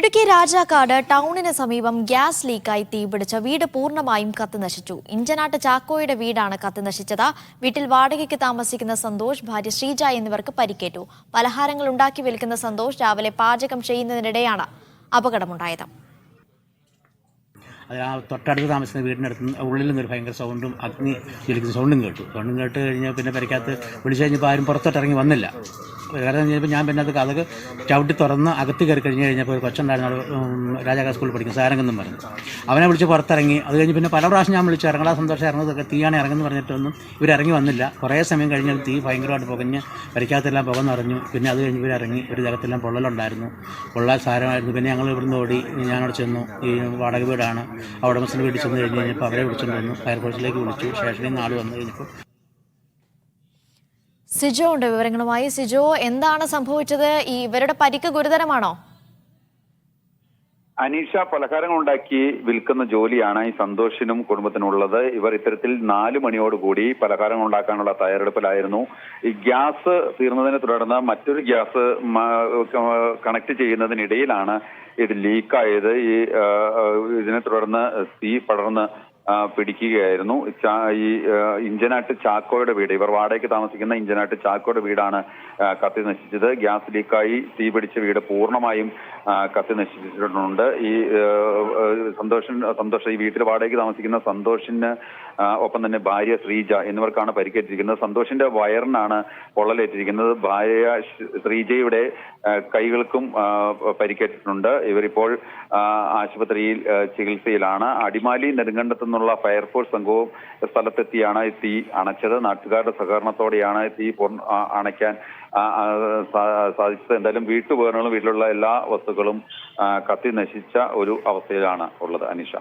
ഇടുക്കി രാജാക്കാട് ടൗണിന് സമീപം ഗ്യാസ് ലീക്കായി തീപിടിച്ച വീട് പൂർണ്ണമായും കത്തിനശിച്ചു. ഇഞ്ചനാട്ട് ചാക്കോയുടെ വീടാണ് കത്തിനശിച്ചത്. വീട്ടിൽ വാടകയ്ക്ക് താമസിക്കുന്ന സന്തോഷ്, ഭാര്യ ശ്രീജ എന്നിവർക്ക് പരിക്കേറ്റു. പലഹാരങ്ങൾ ഉണ്ടാക്കി വിൽക്കുന്ന സന്തോഷ് രാവിലെ പാചകം ചെയ്യുന്നതിനിടെയാണ് അപകടമുണ്ടായത്. അത് ആ തൊട്ടടുത്ത് താമസിക്കുന്ന വീടിനടുത്ത് ഉള്ളിൽ നിന്നൊരു ഭയങ്കര സൗണ്ടും അഗ്നി ജ്വലിക്കുന്ന സൗണ്ടും കേട്ട് കഴിഞ്ഞാൽ പിന്നെ പരിക്കകത്ത് വിളിച്ചു കഴിഞ്ഞപ്പോൾ ആരും പുറത്തോട്ടിറങ്ങി വന്നില്ല. കാരണം കഴിഞ്ഞപ്പോൾ ഞാൻ പിന്നെ അത് കഥക് ചവിട്ടി തുറന്ന് അകത്ത് കയറി കഴിഞ്ഞപ്പോൾ ഒരു കൊച്ചുണ്ടായിരുന്നു, രാജാക്കാട് സ്കൂളിൽ പഠിക്കും, സാരംഗെന്നും പറഞ്ഞു. അവനെ വിളിച്ച് പുറത്തിറങ്ങി. അത് കഴിഞ്ഞ് പിന്നെ പല പ്രാവശ്യം ഞാൻ വിളിച്ചു, ഇറങ്ങാൻ സന്തോഷം ഇറങ്ങുന്നതൊക്കെ തീയാണ് ഇറങ്ങുന്നു പറഞ്ഞിട്ടൊന്നും ഇവരിറങ്ങി വന്നില്ല. കുറേ സമയം കഴിഞ്ഞ് തീ ഭയങ്കരമായിട്ട് പുകഞ്ഞ് പരിക്കകത്തെല്ലാം പുക നിറഞ്ഞു. പിന്നെ അത് കഴിഞ്ഞ് ഇവരിറങ്ങി, ഒരു ജഗത്തെല്ലാം പൊള്ളലുണ്ടായിരുന്നു, പൊള്ളാൻ സാരമായിരുന്നു. പിന്നെ ഞങ്ങൾ ഇവിടുന്ന് ഓടി, ഞാനവിടെ ചെന്നു. ഈ വാടക വീടാണ്, അവിടെ ഉടമസ്ഥനെ വീട്ടിൽ ചെന്ന് കഴിഞ്ഞ് കഴിഞ്ഞപ്പോൾ അവരെ വിളിച്ചുകൊണ്ട് വന്നു. ഫയർഫോഴ്സിലേക്ക് വിളിച്ചു. സ്റ്റേഷനിൽ നിന്ന് ആൾ വന്നു കഴിഞ്ഞപ്പോൾ സിജോ ഉണ്ട് വിവരങ്ങളുമായി. സിജോ, എന്താണ് സംഭവിച്ചത്? ഇവരുടെ പരിക്ക് ഗുരുതരമാണോ? അനീഷ, പലഹാരങ്ങൾ ഉണ്ടാക്കി വിൽക്കുന്ന ജോലിയാണ് ഈ സന്തോഷിനും കുടുംബത്തിനുള്ളത്. ഇവർ ഇത്തരത്തിൽ 4 മണിയോടുകൂടി പലഹാരങ്ങൾ ഉണ്ടാക്കാനുള്ള തയ്യാറെടുപ്പിലായിരുന്നു. ഈ ഗ്യാസ് തീർന്നതിനെ തുടർന്ന് മറ്റൊരു ഗ്യാസ് കണക്ട് ചെയ്യുന്നതിനിടയിലാണ് ഇത് ലീക്കായത്. ഇതിനെ തുടർന്ന് തീ പടർന്ന് പിടിക്കുകയായിരുന്നു. ഈ ഇഞ്ചനാട്ട് ചാക്കോയുടെ വീട്, ഇവർ വാടകയ്ക്ക് താമസിക്കുന്ന ഇഞ്ചനാട്ട് ചാക്കോയുടെ വീടാണ് കത്തി നശിച്ചത്. ഗ്യാസ് ലീക്കായി തീ പിടിച്ച വീട് പൂർണ്ണമായും കത്തി നശിച്ചിട്ടുണ്ട്. ഈ സന്തോഷ് ഈ വീട്ടിൽ വാടകയ്ക്ക് താമസിക്കുന്ന സന്തോഷിന് ഒപ്പം തന്നെ ഭാര്യ ശ്രീജ എന്നിവർക്കാണ് പരിക്കേറ്റിരിക്കുന്നത്. സന്തോഷിന്റെ വയറിനാണ് പൊള്ളലേറ്റിരിക്കുന്നത്. ഭാര്യ ശ്രീജയുടെ കൈകൾക്കും പരിക്കേറ്റിട്ടുണ്ട്. ഇവരിപ്പോൾ ആശുപത്രിയിൽ ചികിത്സയിലാണ്. അടിമാലി നെടുങ്കണ്ടത്തു നിന്നുള്ള ഫയർഫോഴ്സ് സംഘവും സ്ഥലത്തെത്തിയാണ് തീ അണച്ചത്. നാട്ടുകാരുടെ സഹകരണത്തോടെയാണ് തീ അണയ്ക്കാൻ സാധിച്ചത്. എന്തായാലും വീട്ടുപകരണങ്ങളും വീട്ടിലുള്ള എല്ലാ വസ്തുക്കളും കത്തി നശിച്ച ഒരു അവസ്ഥയിലാണ് ഉള്ളത്. അനീഷ.